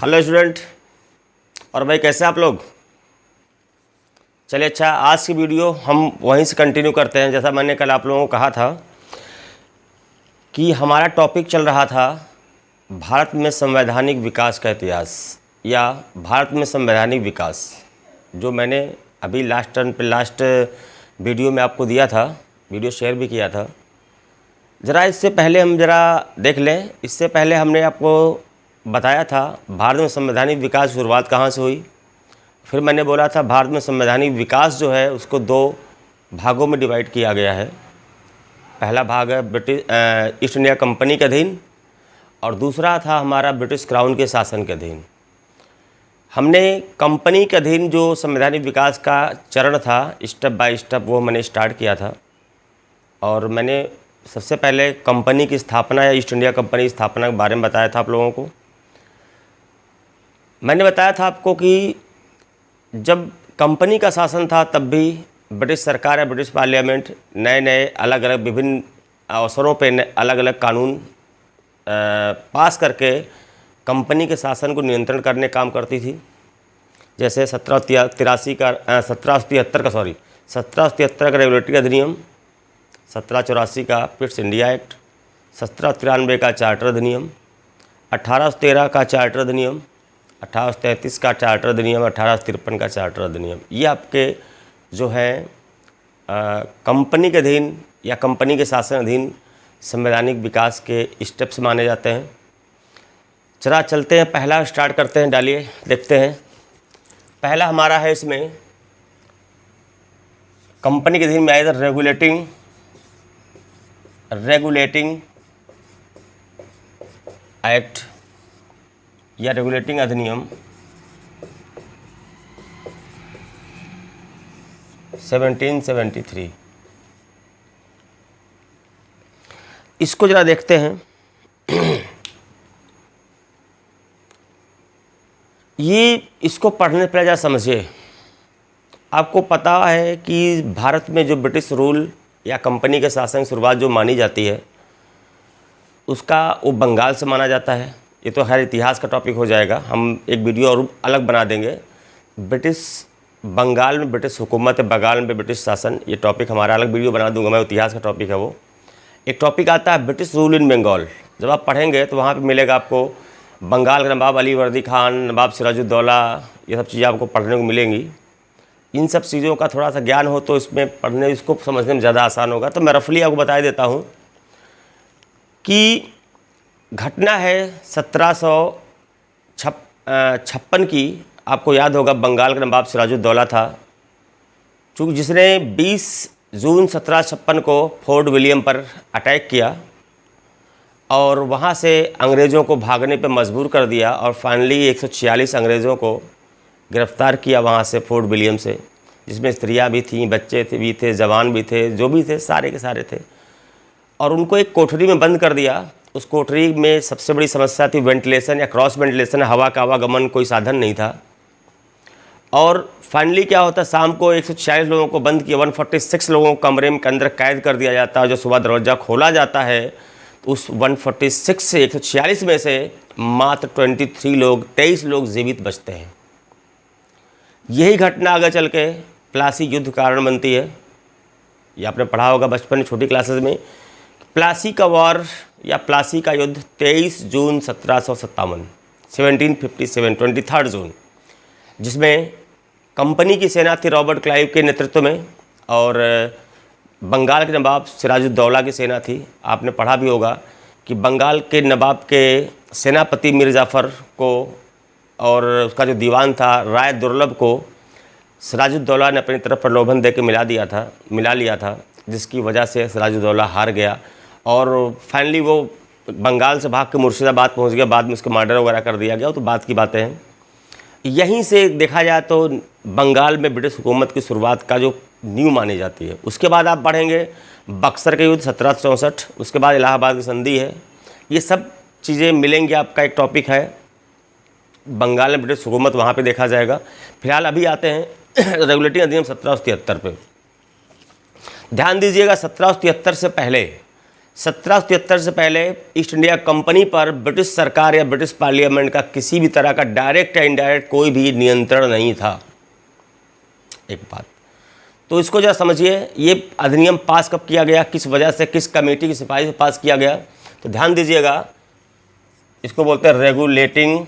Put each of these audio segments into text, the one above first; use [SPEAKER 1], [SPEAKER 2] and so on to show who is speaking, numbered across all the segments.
[SPEAKER 1] Hello student. और भाई कैसे आप लोग? चलिए अच्छा, आज की वीडियो हम वहीं से कंटिन्यू करते हैं। जैसा मैंने कल आप लोगों को कहा था कि हमारा टॉपिक चल रहा था भारत में संवैधानिक विकास का इतिहास या भारत में संवैधानिक विकास, जो मैंने अभी लास्ट वीडियो में आपको दिया था, वीडियो शेयर भी किया था। ज़रा इससे पहले हम ज़रा देख लें। इससे पहले हमने आपको बताया था भारत में संवैधानिक विकास की शुरुआत कहाँ से हुई। फिर मैंने बोला था भारत में संवैधानिक विकास जो है उसको दो भागों में डिवाइड किया गया है। पहला भाग है ब्रिटिश ईस्ट इंडिया कंपनी के अधीन और दूसरा था हमारा ब्रिटिश क्राउन के शासन के अधीन। हमने कंपनी के अधीन जो संवैधानिक विकास का चरण था, स्टेप बाय स्टेप वो मैंने स्टार्ट किया था। और मैंने सबसे पहले कंपनी की स्थापना या ईस्ट इंडिया कंपनी की स्थापना के बारे में बताया था आप लोगों को। मैंने बताया था आपको कि जब कंपनी का शासन था तब भी ब्रिटिश सरकार या ब्रिटिश पार्लियामेंट नए नए अलग अलग विभिन्न अवसरों पे अलग अलग कानून पास करके कंपनी के शासन को नियंत्रण करने काम करती थी। जैसे 1773 का रेगुलेटरी अधिनियम, 1784 का पिट्स इंडिया एक्ट, 1793 का चार्टर अधिनियम, 1813 का चार्टर अधिनियम, 1833 का चार्टर अधिनियम, 1853 का चार्टर अधिनियम। ये आपके जो है कंपनी के अधीन या कंपनी के शासन अधीन संवैधानिक विकास के स्टेप्स माने जाते हैं। चला चलते हैं, पहला स्टार्ट करते हैं, डालिए देखते हैं। पहला हमारा है इसमें कंपनी के अधीन में आया था रेगुलेटिंग एक्ट या रेगुलेटिंग अधिनियम 1773। इसको जरा देखते हैं। ये इसको पढ़ने से पहले जरा समझिए। आपको पता है कि भारत में जो ब्रिटिश रूल या कंपनी के शासन की शुरुआत जो मानी जाती है उसका वो बंगाल से माना जाता है। ये तो हर इतिहास का टॉपिक हो जाएगा, हम एक वीडियो और अलग बना देंगे। ब्रिटिश बंगाल में ब्रिटिश हुकूमत, बंगाल में ब्रिटिश शासन, ये टॉपिक हमारा अलग वीडियो बना दूंगा मैं, इतिहास का टॉपिक है वो। एक टॉपिक आता है ब्रिटिश रूल इन बंगाल। जब आप पढ़ेंगे तो वहाँ पे मिलेगा आपको बंगाल के नवाब अली वर्दी खान, नवाब सिराजुद्दौला, ये सब चीज़ें आपको पढ़ने को मिलेंगी। इन सब चीज़ों का थोड़ा सा ज्ञान हो तो इसमें पढ़ने, इसको समझने में ज़्यादा आसान होगा। तो मैं रफली आपको बता देता हूँ कि घटना है 1756 की। आपको याद होगा बंगाल का नवाब सिराजुद्दौला था, चूँकि जिसने 20 जून 1756 को फोर्ट विलियम पर अटैक किया और वहाँ से अंग्रेज़ों को भागने पर मजबूर कर दिया और फाइनली 146 अंग्रेज़ों को गिरफ़्तार किया वहाँ से, फोर्ट विलियम से, जिसमें स्त्रियाँ भी थीं, बच्चे भी थे, जवान भी थे, जो भी थे सारे के सारे थे। और उनको एक कोठरी में बंद कर दिया। उस कोठरी में सबसे बड़ी समस्या थी वेंटिलेशन या क्रॉस वेंटिलेशन, हवा का आवागमन कोई साधन नहीं था। और फाइनली क्या होता, शाम को 146 लोगों को बंद किया, 146 लोगों को कमरे में के अंदर कैद कर दिया जाता है। जो सुबह दरवाज़ा खोला जाता है उस 146 से 146 में से मात्र 23 लोग जीवित बचते हैं। यही घटना आगे चल के प्लासी युद्ध कारण बनती है। ये आपने पढ़ा होगा बचपन में छोटी क्लासेस में। प्लासी का वॉर या प्लासी का युद्ध 23 जून 1757 1757 23 जून, जिसमें कंपनी की सेना थी रॉबर्ट क्लाइव के नेतृत्व में और बंगाल के नवाब सिराजुद्दौला की सेना थी। आपने पढ़ा भी होगा कि बंगाल के नवाब के सेनापति मीर जाफ़र को और उसका जो दीवान था राय दुर्लभ को सिराजुद्दौला ने अपनी तरफ प्रलोभन दे के मिला लिया था, जिसकी वजह से सिराजुद्दौला हार गया और फाइनली वो बंगाल से भाग के मुर्शिदाबाद पहुंच गया। बाद में उसको मर्डर वगैरह कर दिया गया, तो बात की बातें हैं। यहीं से देखा जाए तो बंगाल में ब्रिटिश हुकूमत की शुरुआत का जो नींव मानी जाती है। उसके बाद आप पढ़ेंगे बक्सर के युद्ध 1764, उसके बाद इलाहाबाद की संधि है। ये सब चीज़ें मिलेंगी, आपका एक टॉपिक है बंगाल में ब्रिटिश हुकूमत, वहाँ पे देखा जाएगा। फिलहाल अभी आते हैं रेगुलेटिंग अधिनियम 1773 पे। ध्यान दीजिएगा 1773 से पहले 1773 से पहले ईस्ट इंडिया कंपनी पर ब्रिटिश सरकार या ब्रिटिश पार्लियामेंट का किसी भी तरह का डायरेक्ट या इनडायरेक्ट कोई भी नियंत्रण नहीं था। एक बात तो इसको जरा समझिए, ये अधिनियम पास कब किया गया, किस वजह से, किस कमेटी की सिफारिश से पास किया गया, तो ध्यान दीजिएगा। इसको बोलते हैं रेगुलेटिंग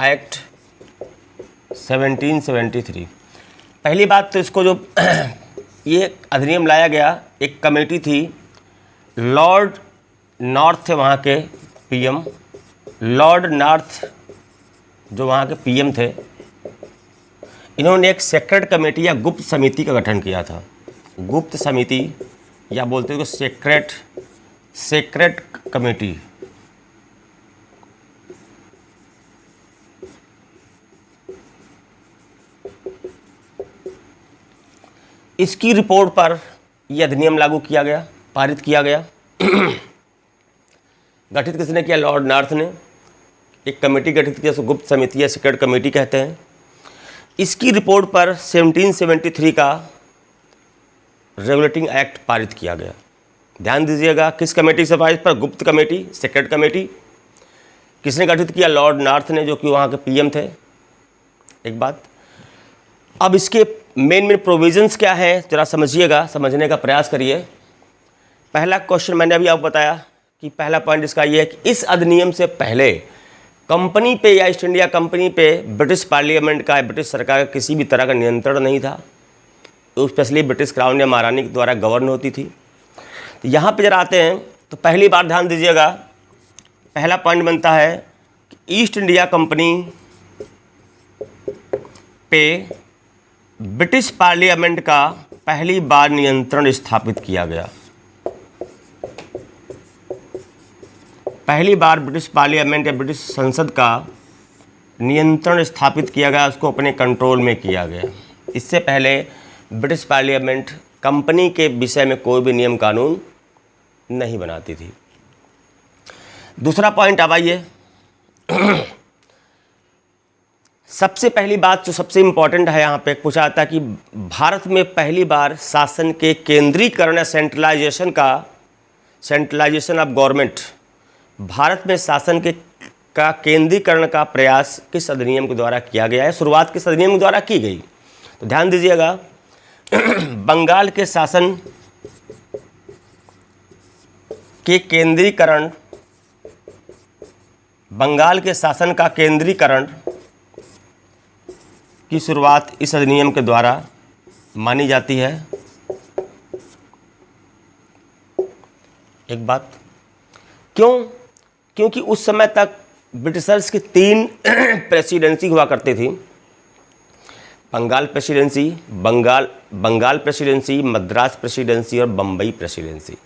[SPEAKER 1] एक्ट 1773। पहली बात तो इसको जो ये अधिनियम लाया गया, एक कमेटी थी, लॉर्ड नॉर्थ थे वहाँ के पीएम, लॉर्ड नॉर्थ जो वहाँ के पीएम थे, इन्होंने एक सेक्रेट कमेटी या गुप्त समिति का गठन किया था। गुप्त समिति या बोलते हैं सेक्रेट कमेटी। इसकी रिपोर्ट पर यह अधिनियम लागू किया गया, पारित किया गया। गठित किसने किया? लॉर्ड नॉर्थ ने एक कमेटी गठित किया, गुप्त समिति या सीक्रेट कमेटी कहते हैं। इसकी रिपोर्ट पर 1773 का रेगुलेटिंग एक्ट पारित किया गया। ध्यान दीजिएगा, किस कमेटी से पारित पर? गुप्त कमेटी, सीक्रेट कमेटी। किसने गठित किया? लॉर्ड नॉर्थ ने, जो कि वहाँ के पीएम थे। एक बात, अब इसके मेन प्रोविजंस क्या है जरा समझिएगा, समझने का प्रयास करिए। पहला क्वेश्चन मैंने अभी आपको बताया कि पहला पॉइंट इसका ये है कि इस अधिनियम से पहले कंपनी पे या ईस्ट इंडिया कंपनी पे ब्रिटिश पार्लियामेंट का, ब्रिटिश सरकार का किसी भी तरह का नियंत्रण नहीं था। तो स्पेशली ब्रिटिश क्राउन या महारानी के द्वारा गवर्न होती थी। तो यहाँ पे जरा आते हैं तो पहली बार ध्यान दीजिएगा, पहला पॉइंट बनता है कि ईस्ट इंडिया कंपनी पे ब्रिटिश पार्लियामेंट का पहली बार नियंत्रण स्थापित किया गया। पहली बार ब्रिटिश पार्लियामेंट या ब्रिटिश संसद का नियंत्रण स्थापित किया गया, उसको अपने कंट्रोल में किया गया। इससे पहले ब्रिटिश पार्लियामेंट कंपनी के विषय में कोई भी नियम कानून नहीं बनाती थी। दूसरा पॉइंट अब आइए, सबसे पहली बात जो सबसे इम्पॉर्टेंट है यहाँ पे पूछा जाता है कि भारत में पहली बार शासन के केंद्रीकरण या सेंट्रलाइजेशन ऑफ गवर्नमेंट, भारत में शासन का केंद्रीकरण का प्रयास किस अधिनियम के द्वारा किया गया है? शुरुआत किस अधिनियम के द्वारा की गई? तो ध्यान दीजिएगा, बंगाल के शासन के केंद्रीकरण, बंगाल के शासन का केंद्रीकरण की शुरुआत इस अधिनियम के द्वारा मानी जाती है। एक बात, क्योंकि उस समय तक ब्रिटिशर्स की 3 प्रेसिडेंसी हुआ करती थी। बंगाल प्रेसिडेंसी, मद्रास प्रेसिडेंसी और बम्बई प्रेसिडेंसी।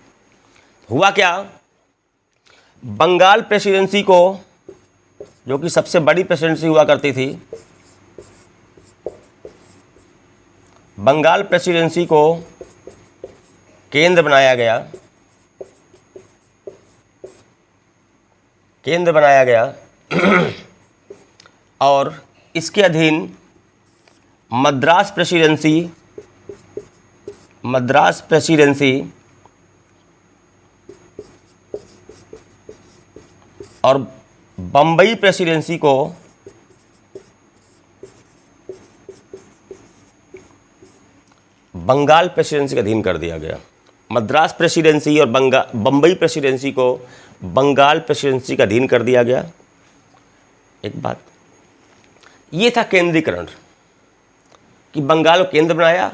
[SPEAKER 1] हुआ क्या, बंगाल प्रेसिडेंसी को, जो कि सबसे बड़ी प्रेसिडेंसी हुआ करती थी, बंगाल प्रेसिडेंसी को केंद्र बनाया गया और इसके अधीन मद्रास प्रेसिडेंसी और बम्बई प्रेसिडेंसी को बंगाल प्रेसिडेंसी का अधीन कर दिया गया। मद्रास प्रेसिडेंसी और बम्बई प्रेसिडेंसी को बंगाल प्रेसिडेंसी का अधीन कर दिया गया। एक बात, ये था केंद्रीकरण कि बंगाल को केंद्र बनाया,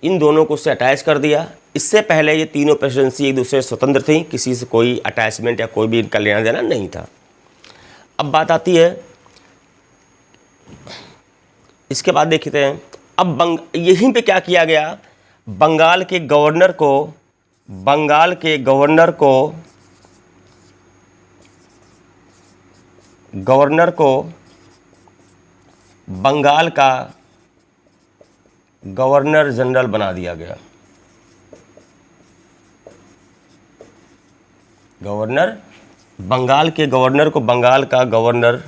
[SPEAKER 1] इन दोनों को उससे अटैच कर दिया। इससे पहले ये तीनों प्रेसिडेंसी एक दूसरे से स्वतंत्र थी, किसी से कोई अटैचमेंट या कोई भी इनका लेना देना नहीं था। अब बात आती है, इसके बाद देखते हैं अब यहीं पे क्या किया गया, बंगाल के गवर्नर को बंगाल का गवर्नर जनरल बना दिया गया। बंगाल के गवर्नर को बंगाल का गवर्नर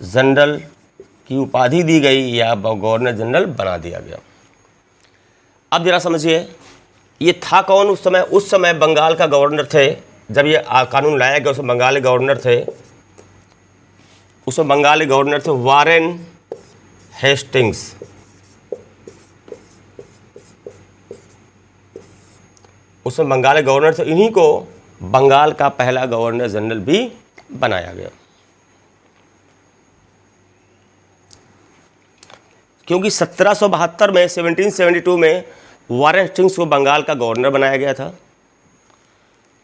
[SPEAKER 1] जनरल की उपाधि दी गई या गवर्नर जनरल बना दिया गया। अब जरा समझिए, ये था कौन उस समय? उस समय बंगाल का गवर्नर थे, जब ये कानून लाया गया उसमें बंगाल के गवर्नर थे, उसमें बंगाल के गवर्नर थे वारेन हेस्टिंग्स। उसमें बंगाल के गवर्नर थे, इन्हीं को बंगाल का पहला गवर्नर जनरल भी बनाया गया। क्योंकि 1772 में 1772 में वारेन हेस्टिंग्स को बंगाल का गवर्नर बनाया गया था,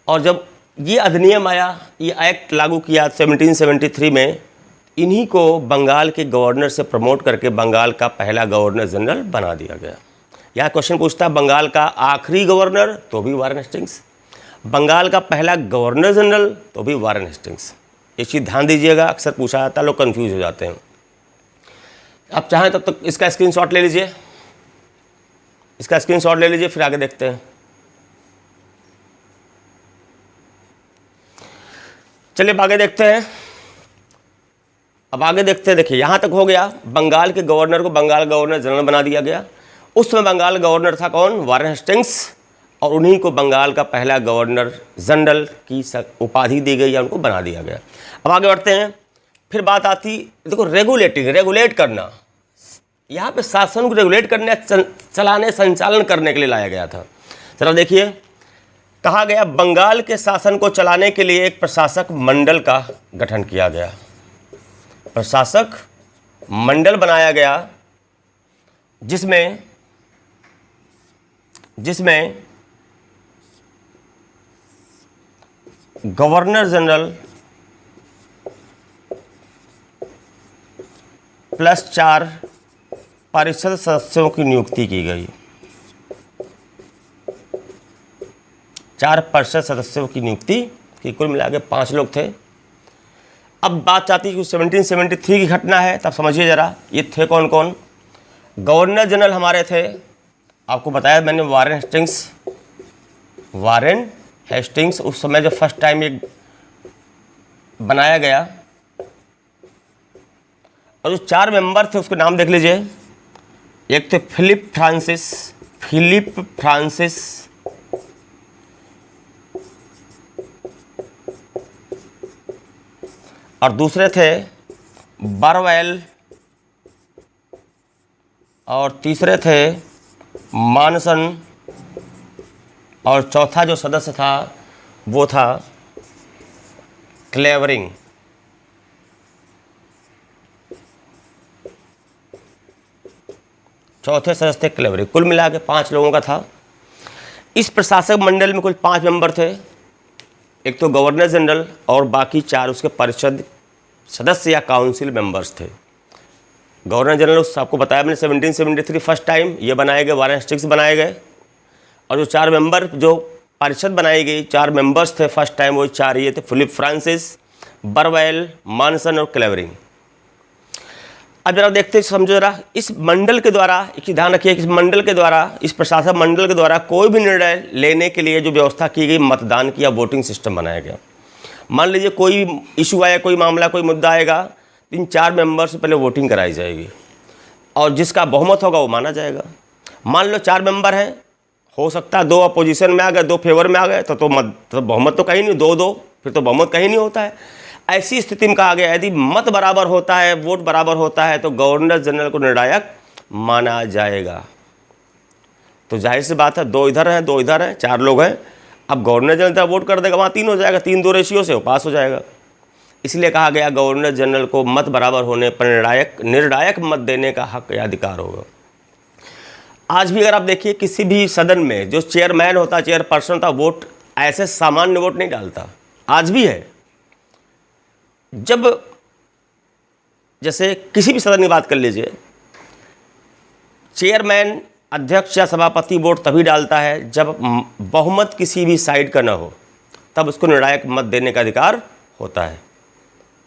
[SPEAKER 1] और जब ये अधिनियम आया, ये एक्ट लागू किया 1773 में, इन्हीं को बंगाल के गवर्नर से प्रमोट करके बंगाल का पहला गवर्नर जनरल बना दिया गया। यहाँ क्वेश्चन पूछता है बंगाल का आखिरी गवर्नर, तो भी वारेन हेस्टिंग्स, बंगाल का पहला गवर्नर जनरल, तो भी वारेन हेस्टिंग्स। ये चीज़ ध्यान दीजिएगा, अक्सर पूछा जाता है, लोग कंफ्यूज हो जाते हैं। आप चाहें तब तक इसका स्क्रीनशॉट ले लीजिए, इसका स्क्रीनशॉट ले लीजिए, फिर आगे देखते हैं। चलिए अब आगे देखते हैं। अब आगे देखते हैं, देखिए यहाँ तक हो गया, बंगाल के गवर्नर को बंगाल गवर्नर जनरल बना दिया गया। उस समय बंगाल गवर्नर था कौन? वारेन हेस्टिंग्स, और उन्हीं को बंगाल का पहला गवर्नर जनरल की उपाधि दी गई या उनको बना दिया गया। अब आगे बढ़ते हैं। फिर बात आती, देखो रेगुलेटिंग, रेगुलेट करना, यहाँ पे शासन को रेगुलेट करने, चलाने, संचालन करने के लिए लाया गया था। जरा देखिए, कहा गया बंगाल के शासन को चलाने के लिए एक प्रशासक मंडल का गठन किया गया। प्रशासक मंडल बनाया गया, जिसमें गवर्नर जनरल प्लस 4 परिषद सदस्यों की नियुक्ति की गई। 4 परिषद सदस्यों की नियुक्ति की, कुल मिला के 5 लोग थे। अब बात आती है कि 1773 की घटना है, तब समझिए जरा, ये थे कौन कौन? गवर्नर जनरल हमारे थे, आपको बताया मैंने, वारेन हेस्टिंग्स। उस समय जब फर्स्ट टाइम ये बनाया गया, और जो 4 मेंबर थे उसके नाम देख लीजिए। एक थे फिलिप फ्रांसिस, और दूसरे थे बरवेल, और तीसरे थे मानसन, और चौथा जो सदस्य था वो था क्लेवरिंग। चौथे सदस्य थे क्लेवरिंग। कुल मिला के 5 लोगों का था। इस प्रशासक मंडल में कुल 5 मेंबर थे, एक तो गवर्नर जनरल और बाकी 4 उसके परिषद सदस्य या काउंसिल मेंबर्स थे। गवर्नर जनरल आपको बताया मैंने 1773 फर्स्ट टाइम ये बनाए गए, वारेन हेस्टिंग्स बनाए गए, और जो 4 मेंबर जो परिषद बनाई गई, 4 मेंबर्स थे फर्स्ट टाइम, वो 4 ये थे, फिलिप फ्रांसिस, बरवेल, मानसन और क्लेवरिंग। अब जरा देखते समझो जरा, इस मंडल के द्वारा, एक ध्यान रखिए कि इस मंडल के द्वारा, इस प्रशासक मंडल के द्वारा कोई भी निर्णय लेने के लिए जो व्यवस्था की गई, मतदान की या वोटिंग सिस्टम बनाया गया। मान लीजिए कोई इशू आया, कोई मामला, कोई मुद्दा आएगा, 3-4 मेंबर से पहले वोटिंग कराई जाएगी, और जिसका बहुमत होगा वो माना जाएगा। मान लो 4 मेंबर हैं, हो सकता है 2 अपोजिशन में आ गए, 2 फेवर में आ गए, तो बहुमत तो कहीं नहीं, 2-2 फिर तो बहुमत कहीं नहीं होता है। ऐसी स्थिति में कहा गया यदि मत बराबर होता है, वोट बराबर होता है, तो गवर्नर जनरल को निर्णायक माना जाएगा। तो जाहिर सी बात है, 2 इधर हैं, 2 इधर हैं, 4 लोग हैं, अब गवर्नर जनरल वोट कर देगा, वहाँ 3 हो जाएगा, 3-2 रेशियो से वो पास हो जाएगा। इसलिए कहा गया गवर्नर जनरल को मत बराबर होने पर निर्णायक मत देने का हक या अधिकार होगा। आज भी अगर आप देखिए किसी भी सदन में जो चेयरमैन होता, चेयरपर्सन होता, वोट ऐसे सामान्य वोट नहीं डालता, आज भी है। जब जैसे किसी भी सदन की बात कर लीजिए, चेयरमैन, अध्यक्ष या सभापति वोट तभी डालता है जब बहुमत किसी भी साइड का ना हो, तब उसको निर्णायक मत देने का अधिकार होता है।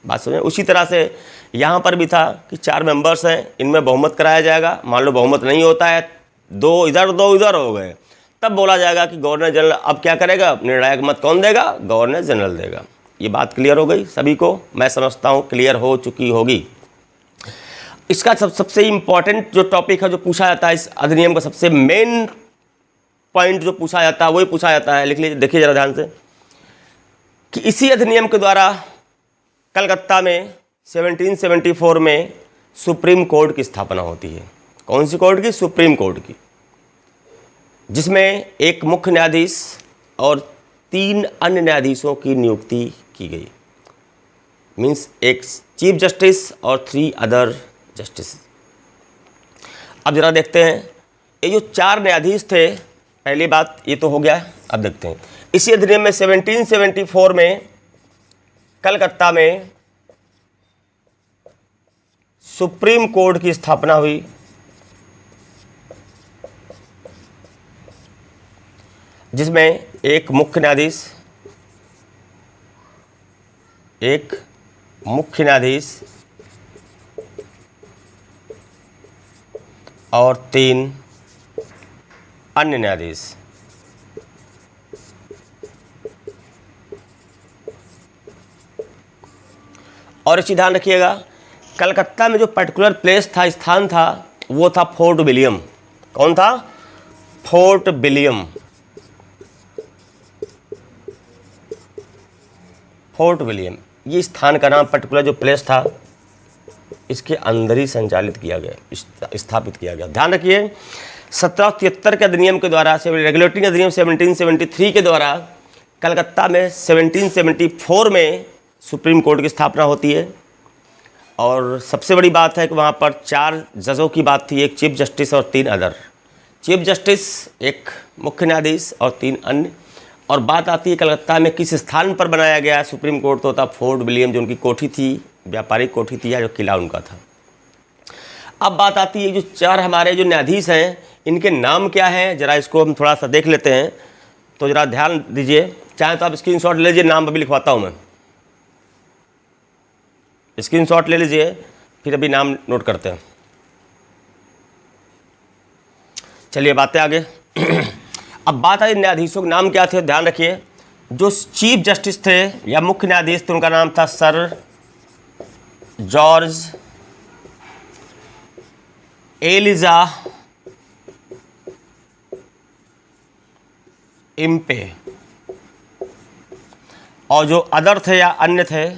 [SPEAKER 1] बात समझें। उसी तरह से यहाँ पर भी था कि 4 मेंबर्स हैं, इनमें बहुमत कराया जाएगा। मान लो बहुमत नहीं होता है, 2 इधर 2 इधर हो गए, तब बोला जाएगा कि गवर्नर जनरल अब क्या करेगा, निर्णायक मत कौन देगा, गवर्नर जनरल देगा। ये बात क्लियर हो गई सभी को, मैं समझता हूँ क्लियर हो चुकी होगी। इसका सबसे इम्पॉर्टेंट जो टॉपिक है जो पूछा जाता है इस अधिनियम का, सबसे मेन पॉइंट जो पूछा जाता है वही पूछा जाता है, लिख लीजिए, देखिए ज़रा ध्यान से, कि इसी अधिनियम के द्वारा कलकत्ता में 1774 में सुप्रीम कोर्ट की स्थापना होती है। कौन सी कोर्ट की? सुप्रीम कोर्ट की, जिसमें एक मुख्य न्यायाधीश और 3 अन्य न्यायाधीशों की नियुक्ति की गई। मीन्स एक चीफ जस्टिस और 3 अदर जस्टिस। अब जरा देखते हैं, ये जो 4 न्यायाधीश थे, पहली बात ये तो हो गया। अब देखते हैं इसी अधिनियम में 1774 में कलकत्ता में सुप्रीम कोर्ट की स्थापना हुई, जिसमें एक मुख्य न्यायाधीश और 3 अन्य न्यायाधीश। और इसी ध्यान रखिएगा, कलकत्ता में जो पर्टिकुलर प्लेस था, स्थान था, वो था फोर्ट विलियम। कौन था? Fort William. फोर्ट विलियम, ये स्थान का नाम, पर्टिकुलर जो प्लेस था, इसके अंदर ही संचालित किया गया, स्थापित किया गया। ध्यान रखिए, 1773 के अधिनियम के द्वारा, रेगुलेटिंग अधिनियम 1773 के द्वारा कलकत्ता में 1774 में सुप्रीम कोर्ट की स्थापना होती है। और सबसे बड़ी बात है कि वहाँ पर 4 जजों की बात थी, एक चीफ जस्टिस और 3 अदर। चीफ जस्टिस, एक मुख्य न्यायाधीश और 3 अन्य। और बात आती है कलकत्ता में किस स्थान पर बनाया गया है सुप्रीम कोर्ट, तो था फोर्ट विलियम, जो उनकी कोठी थी, व्यापारिक कोठी थी, या जो किला उनका था। अब बात आती है जो 4 हमारे जो न्यायाधीश हैं, इनके नाम क्या हैं, जरा इसको हम थोड़ा सा देख लेते हैं। तो जरा ध्यान दीजिए, चाहे तो आप स्क्रीनशॉट ले लीजिए, नाम अभी लिखवाता हूँ मैं, स्क्रीनशॉट ले लीजिए, फिर अभी नाम नोट करते हैं। चलिए बातें आगे। अब बात आई न्यायाधीशों के नाम क्या थे, ध्यान रखिए। जो चीफ जस्टिस थे या मुख्य न्यायाधीश थे, उनका नाम था सर जॉर्ज एलिजा इम्पे। और जो अदर थे या अन्य थे,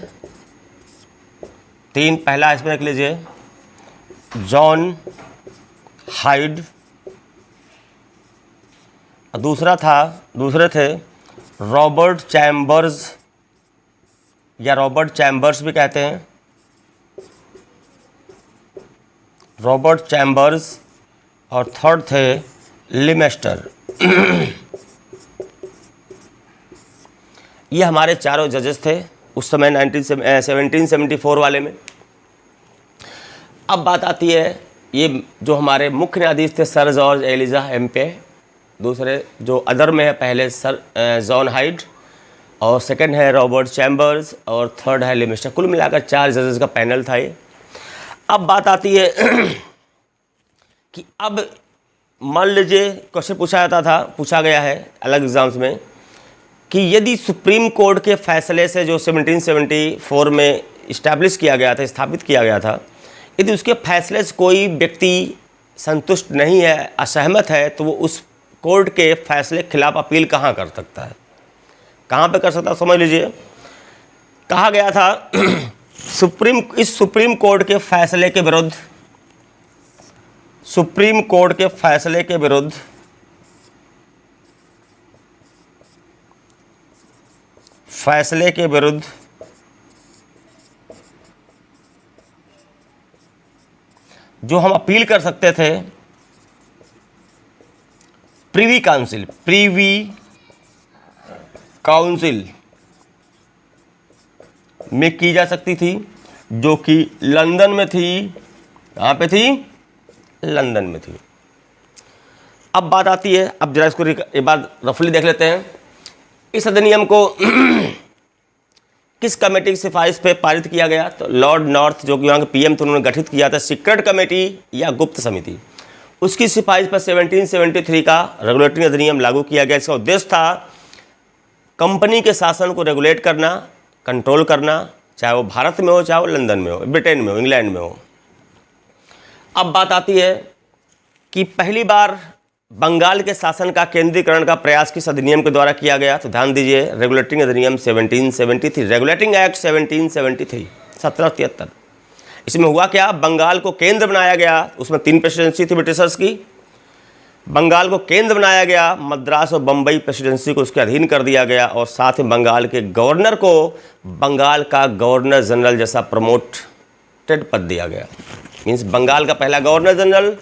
[SPEAKER 1] 3, पहला इसमें लिख लीजिए जॉन हाइड, दूसरे थे रॉबर्ट चैम्बर्स, या रॉबर्ट चैम्बर्स भी कहते हैं, रॉबर्ट चैम्बर्स। और थर्ड थे लिमेस्टर। ये हमारे चारों जजेस थे उस समय 1774 वाले में। अब बात आती है, ये जो हमारे मुख्य न्यायाधीश थे सर जॉर्ज एलिजा एम्पे, दूसरे जो अदर में है, पहले सर जॉन हाइड, और सेकंड है रॉबर्ट चैम्बर्स, और थर्ड है लिमेस्टर। कुल मिलाकर 4 जजेस का पैनल था ये। अब बात आती है कि अब मान लीजिए क्वेश्चन पूछा गया है अलग एग्जाम्स में, कि यदि सुप्रीम कोर्ट के फैसले से जो 1774 में इस्टेब्लिश किया गया था, स्थापित किया गया था, यदि उसके फैसले से कोई व्यक्ति संतुष्ट नहीं है, असहमत है, तो वो उस कोर्ट के फैसले के खिलाफ अपील कहाँ कर सकता है? कहाँ पे कर सकता है? समझ लीजिए, कहा गया था इस सुप्रीम कोर्ट के फैसले के विरुद्ध, सुप्रीम कोर्ट के फैसले के विरुद्ध जो हम अपील कर सकते थे, प्रीवी काउंसिल में की जा सकती थी, जो कि लंदन में थी। कहाँ पे थी? लंदन में थी। अब बात आती है, अब जरा इसको एक बार रफली देख लेते हैं। इस अधिनियम को किस कमेटी की सिफारिश पे पारित किया गया? तो लॉर्ड नॉर्थ, जो कि वहाँ के पीएम थे, उन्होंने गठित किया था सीक्रेट कमेटी या गुप्त समिति। उसकी सिफारिश पर 1773 का रेगुलेटरी अधिनियम लागू किया गया। इसका उद्देश्य था कंपनी के शासन को रेगुलेट करना, कंट्रोल करना, चाहे वो भारत में हो, चाहे वो लंदन में हो, ब्रिटेन में हो, इंग्लैंड में हो। अब बात आती है कि पहली बार बंगाल के शासन का केंद्रीकरण का प्रयास किस अधिनियम के द्वारा किया गया, तो ध्यान दीजिए रेगुलेटिंग अधिनियम 1773, रेगुलेटिंग एक्ट 1773, 1773। इसमें हुआ क्या, बंगाल को केंद्र बनाया गया, उसमें 3 प्रेसिडेंसी थी ब्रिटिशर्स की, बंगाल को केंद्र बनाया गया, मद्रास और बम्बई प्रेसिडेंसी को उसके अधीन कर दिया गया, और साथ ही बंगाल के गवर्नर को बंगाल का गवर्नर जनरल जैसा प्रमोटेड पद दिया गया। मीन्स बंगाल का पहला गवर्नर जनरल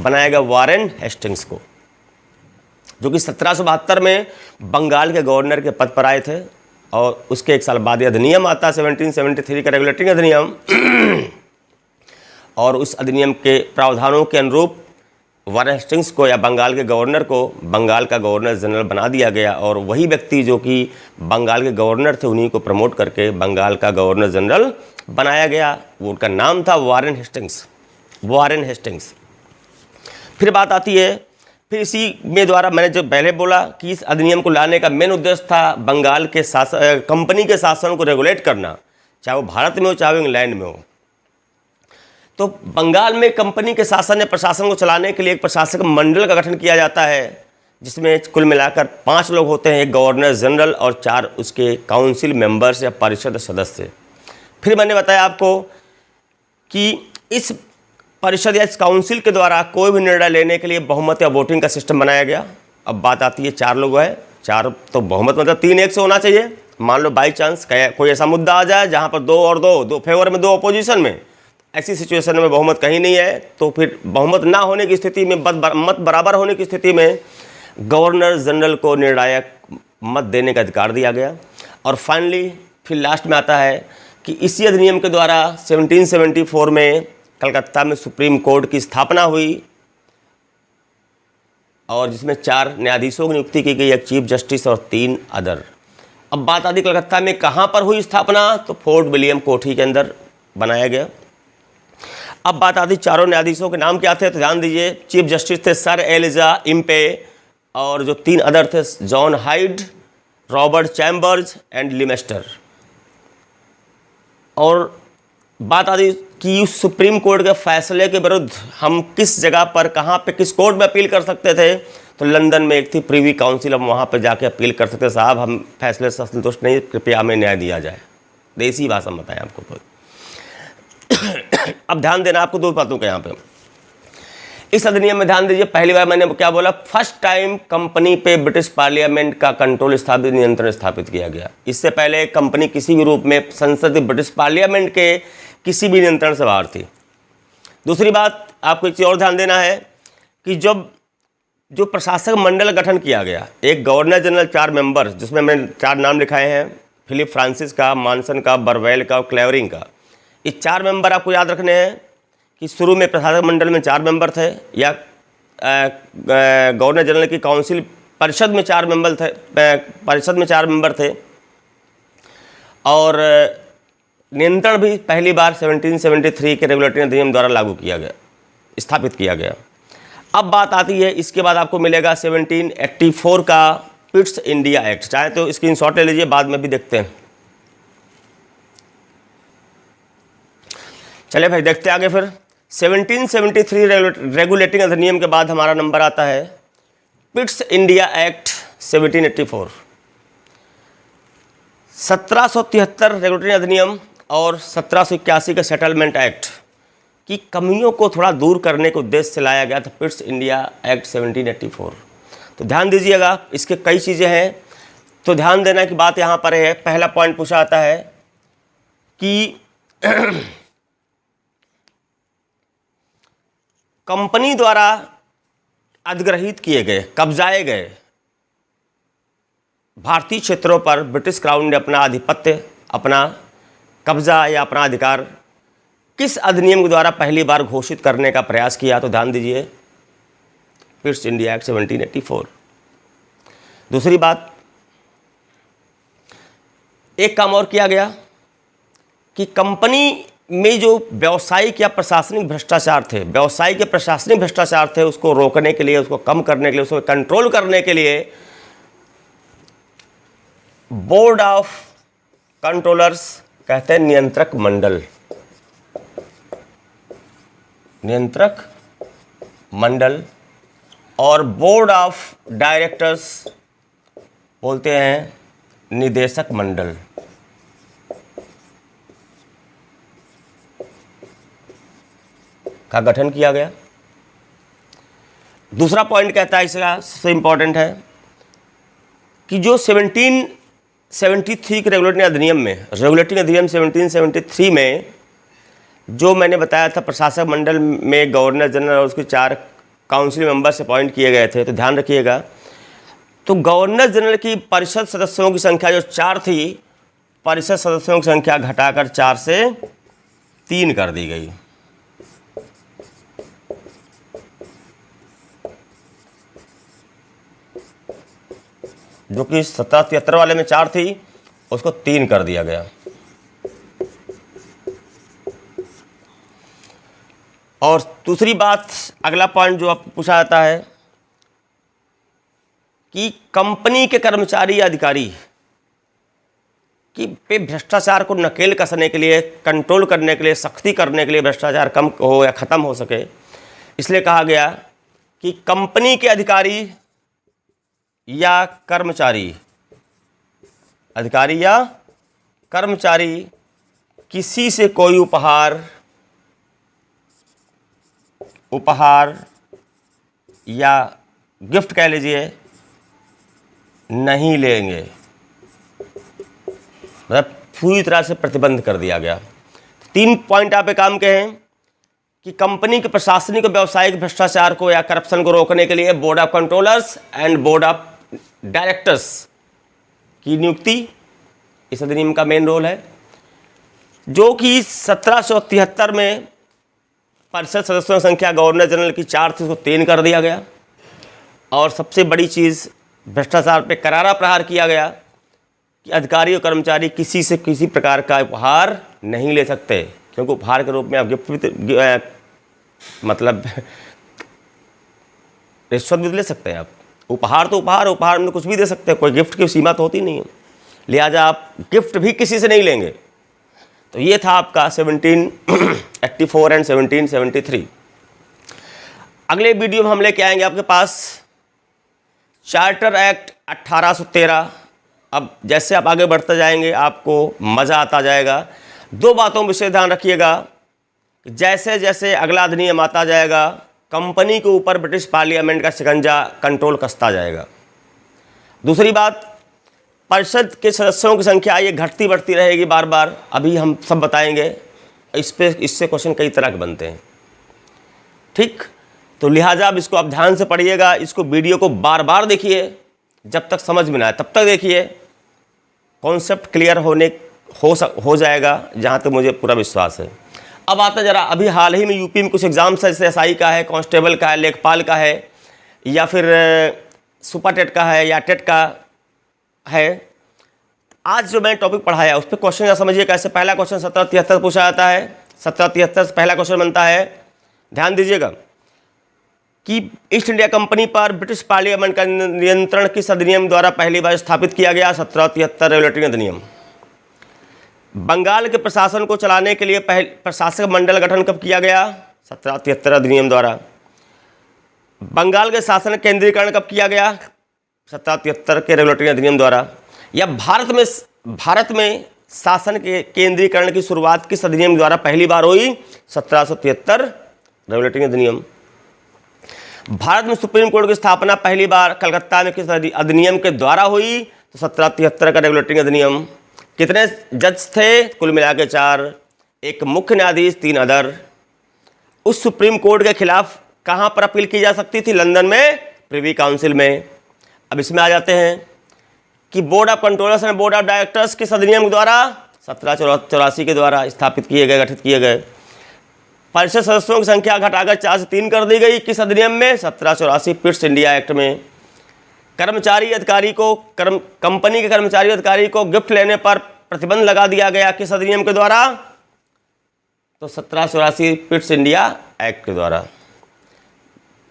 [SPEAKER 1] बनाया गया वारेन हेस्टिंग्स को, जो कि 1772 में बंगाल के गवर्नर के पद पर आए थे। और उसके 1 साल बाद यह अधिनियम आता है 1773 का रेगुलेटिंग अधिनियम और उस अधिनियम के प्रावधानों के अनुरूप वारेन हेस्टिंग्स को या बंगाल के गवर्नर को बंगाल का गवर्नर जनरल बना दिया गया, और वही व्यक्ति जो कि बंगाल के गवर्नर थे उन्हीं को प्रमोट करके बंगाल का गवर्नर जनरल बनाया गया। वो उनका नाम था वारेन हेस्टिंग्स, वारेन हेस्टिंग्स। फिर बात आती है, फिर इसी में द्वारा मैंने जो पहले बोला कि इस अधिनियम को लाने का मेन उद्देश्य था बंगाल के कंपनी के शासन को रेगुलेट करना, चाहे वो भारत में हो चाहे वो इंग्लैंड में हो। तो बंगाल में कंपनी के शासन या प्रशासन को चलाने के लिए एक प्रशासक मंडल का गठन किया जाता है, जिसमें कुल मिलाकर 5 लोग होते हैं, एक गवर्नर जनरल और 4 उसके काउंसिल मेंबर्स या परिषद सदस्य। फिर मैंने बताया आपको कि इस परिषद या इस काउंसिल के द्वारा कोई भी निर्णय लेने के लिए बहुमत या वोटिंग का सिस्टम बनाया गया। अब बात आती है 4 लोग हैं, 4 तो बहुमत मतलब 3-1 से होना चाहिए। मान लो बाई चांस कोई ऐसा मुद्दा आ जाए जहाँ पर 2 और 2 फेवर में 2 अपोजिशन में, ऐसी सिचुएशन में बहुमत कहीं नहीं है, तो फिर बहुमत ना होने की स्थिति में, मत बराबर होने की स्थिति में गवर्नर जनरल को निर्णायक मत देने का अधिकार दिया गया। और फाइनली फिर लास्ट में आता है कि इसी अधिनियम के द्वारा 1774 में कलकत्ता में सुप्रीम कोर्ट की स्थापना हुई, और जिसमें 4 न्यायाधीशों की नियुक्ति की गई, एक चीफ जस्टिस और 3 अदर। अब बात आती कलकत्ता में कहाँ पर हुई स्थापना, तो फोर्ट विलियम कोठी के अंदर बनाया गया। अब बात आती 4 न्यायाधीशों के नाम क्या थे, तो ध्यान दीजिए चीफ जस्टिस थे सर एलिजा इम्पे, और जो 3 अदर थे John hide, Robert chambers and लिमेस्टर। और बात आती कि उस सुप्रीम कोर्ट के फैसले के विरुद्ध हम किस जगह पर, कहाँ पे, किस कोर्ट में अपील कर सकते थे, तो लंदन में एक थी प्रीवी काउंसिल, हम वहाँ पर जाके अपील कर सकते, साहब हम फैसले से संतुष्ट नहीं, कृपया हमें न्याय दिया जाए। देसी भाषा में बताएं आपको तो। अब ध्यान देना आपको 2 बातों का यहाँ पे। इस अधिनियम में ध्यान दीजिए, पहली बार मैंने क्या बोला, फर्स्ट टाइम कंपनी पे ब्रिटिश पार्लियामेंट का कंट्रोल स्थापित, नियंत्रण स्थापित किया गया। इससे पहले कंपनी किसी भी रूप में संसद ब्रिटिश पार्लियामेंट के किसी भी नियंत्रण से बाहर थी। दूसरी बात आपको एक चीज़ और ध्यान देना है कि जब जो प्रशासक मंडल गठन किया गया, एक गवर्नर जनरल, 4 मेंबर, जिसमें मैंने 4 नाम लिखाए हैं, फिलिप फ्रांसिस का, मानसन का, बरवेल का और क्लेवरिंग का। ये 4 मेंबर आपको याद रखने हैं कि शुरू में प्रशासक मंडल में 4 मेंबर थे, या गवर्नर जनरल की काउंसिल परिषद में 4 मेंबर थे, परिषद में 4 मेंबर थे, और नियंत्रण भी पहली बार 1773 के रेगुलेटरी अधिनियम द्वारा लागू किया गया, स्थापित किया गया। अब बात आती है, इसके बाद आपको मिलेगा 1784 का पिट्स इंडिया एक्ट। चाहे तो स्क्रीनशॉट ले लीजिए, बाद में भी देखते हैं। चलिए भाई देखते आगे। फिर 1773 रेगुलेटिंग अधिनियम के बाद हमारा नंबर आता है पिट्स इंडिया एक्ट 1784। 1773 रेगुलेटरी अधिनियम और 1781 का सेटलमेंट एक्ट की कमियों को थोड़ा दूर करने के उद्देश्य से लाया गया था पिट्स इंडिया एक्ट 1784। तो ध्यान दीजिएगा, इसके कई चीज़ें हैं, तो ध्यान देना की बात यहाँ पर है। पहला पॉइंट पूछा आता है कि कंपनी द्वारा अधिग्रहित किए गए, कब्जाए गए भारतीय क्षेत्रों पर ब्रिटिश क्राउन ने अपना आधिपत्य, अपना कब्जा या अपना अधिकार किस अधिनियम के द्वारा पहली बार घोषित करने का प्रयास किया, तो ध्यान दीजिए पिट्स इंडिया एक्ट 1784। दूसरी बात, एक काम और किया गया कि कंपनी में जो व्यावसायिक या प्रशासनिक भ्रष्टाचार थे, व्यवसायिक या प्रशासनिक भ्रष्टाचार थे, उसको रोकने के लिए, उसको कम करने के लिए, उसको कंट्रोल करने के लिए बोर्ड ऑफ कंट्रोलर्स कहते हैं नियंत्रक मंडल, नियंत्रक मंडल और बोर्ड ऑफ डायरेक्टर्स बोलते हैं निदेशक मंडल। का गठन किया गया। दूसरा पॉइंट कहता है, इसका सबसे इंपॉर्टेंट है कि जो 1773 के रेगुलेटिंग अधिनियम में 1773 में जो मैंने बताया था प्रशासक मंडल में गवर्नर जनरल और उसके 4 काउंसिल मेंबर्स अपॉइंट किए गए थे, तो ध्यान रखिएगा। तो गवर्नर जनरल की परिषद सदस्यों की संख्या जो 4 थी, परिषद सदस्यों की संख्या घटाकर 4 से 3 कर दी गई। जो कि 1773 वाले में 4 थी, उसको 3 कर दिया गया। और दूसरी बात, अगला पॉइंट जो आपको पूछा जाता है कि कंपनी के कर्मचारी या अधिकारी कि पे भ्रष्टाचार को नकेल कसने के लिए, कंट्रोल करने के लिए, सख्ती करने के लिए, भ्रष्टाचार कम हो या ख़त्म हो सके, इसलिए कहा गया कि कंपनी के अधिकारी या कर्मचारी, अधिकारी या कर्मचारी किसी से कोई उपहार या गिफ्ट कह लीजिए नहीं लेंगे, मतलब पूरी तरह से प्रतिबंध कर दिया गया। 3 पॉइंट आप पे काम के हैं कि कंपनी के प्रशासनिक और व्यावसायिक भ्रष्टाचार को या करप्शन को रोकने के लिए board of controllers and board of directors की नियुक्ति इस अधिनियम का मेन रोल है, जो कि 1773 में परिषद सदस्यों की संख्या गवर्नर जनरल की 4 थी, उसको 3 कर दिया गया। और सबसे बड़ी चीज़, भ्रष्टाचार पे करारा प्रहार किया गया कि अधिकारी और कर्मचारी किसी से किसी प्रकार का उपहार नहीं ले सकते, क्योंकि उपहार के रूप में आप गिफ्ट मतलब रिश्वत भी ले सकते हैं। आप उपहार तो उपहार में कुछ भी दे सकते हैं, कोई गिफ्ट की सीमा तो होती नहीं है, लिहाजा आप गिफ्ट भी किसी से नहीं लेंगे। तो ये था आपका 1784 एंड 1773। अगले वीडियो में हम लेके आएंगे आपके पास चार्टर एक्ट 1813। अब जैसे आप आगे बढ़ते जाएंगे आपको मज़ा आता जाएगा। 2 बातों में विशेष ध्यान रखिएगा, जैसे जैसे अगला अधिनियम आता जाएगा कंपनी के ऊपर ब्रिटिश पार्लियामेंट का शिकंजा, कंट्रोल कसता जाएगा। दूसरी बात, परिषद के सदस्यों की संख्या ये घटती बढ़ती रहेगी बार बार, अभी हम सब बताएंगे। इससे क्वेश्चन कई तरह के बनते हैं, ठीक। तो लिहाजा अब इसको आप ध्यान से पढ़िएगा, इसको वीडियो को बार बार देखिए, जब तक समझ में ना आए तब तक देखिए। कॉन्सेप्ट क्लियर हो जाएगा, जहाँ तक मुझे पूरा विश्वास है। अब आता जरा, अभी हाल ही में यूपी में कुछ एग्जाम्स है, जैसे एसआई का है, कांस्टेबल का है, लेखपाल का है, या फिर सुपर टेट का है, या टेट का है। आज जो मैंने टॉपिक पढ़ाया उस पर क्वेश्चन या समझिए कैसे। पहला क्वेश्चन 1773 पूछा जाता है। 1773 से पहला क्वेश्चन बनता है, ध्यान दीजिएगा, कि ईस्ट इंडिया कंपनी पर ब्रिटिश पार्लियामेंट का नियंत्रण किस अधिनियम द्वारा पहली बार स्थापित किया गया? 1773 रेगुलेटरी अधिनियम। बंगाल के प्रशासन को चलाने के लिए प्रशासक मंडल गठन कब किया गया? 1773 अधिनियम द्वारा। बंगाल के शासन केंद्रीकरण कब किया गया? 1773 के रेगुलेटरी अधिनियम द्वारा। या भारत में शासन के केंद्रीकरण की शुरुआत किस अधिनियम द्वारा पहली बार हुई? 1773 रेगुलेटरी अधिनियम। भारत में सुप्रीम कोर्ट की स्थापना पहली बार कलकत्ता में किस अधिनियम के द्वारा हुई? तो 1773 का रेगुलेटरी अधिनियम। कितने जज थे? कुल मिला के 4, एक मुख्य न्यायाधीश, 3 अदर। उस सुप्रीम कोर्ट के खिलाफ कहाँ पर अपील की जा सकती थी? लंदन में प्रिवी काउंसिल में। अब इसमें आ जाते हैं कि board of controllers and board of directors किस अधिनियम के द्वारा? 1784 के द्वारा स्थापित किए गए, गठित किए गए। परिषद सदस्यों की संख्या घटाकर 4 से 3 कर दी गई, किस अधिनियम में? 1784 पिट्स इंडिया एक्ट में। कर्मचारी अधिकारी को कंपनी के कर्मचारी अधिकारी को गिफ्ट लेने पर प्रतिबंध लगा दिया गया, किस अधिनियम के द्वारा? तो 1784 पिट्स इंडिया एक्ट के द्वारा।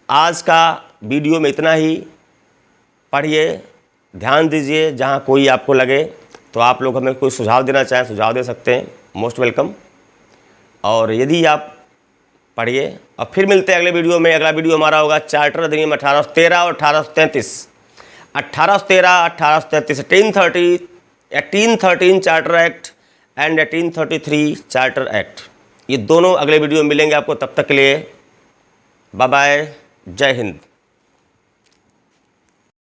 [SPEAKER 1] आज का वीडियो में इतना ही। पढ़िए, ध्यान दीजिए, जहाँ कोई आपको लगे तो आप लोग हमें कोई सुझाव देना चाहें, सुझाव दे सकते हैं, मोस्ट वेलकम। और यदि आप पढ़िए और फिर मिलते हैं अगले वीडियो में। अगला वीडियो हमारा होगा चार्टर अधिनियम 1813 और 1833। 1813, 1833 1813 charter act and 1833 charter act, ये दोनों अगले वीडियो में मिलेंगे आपको। तब तक के लिए बाय बाय, जय हिंद।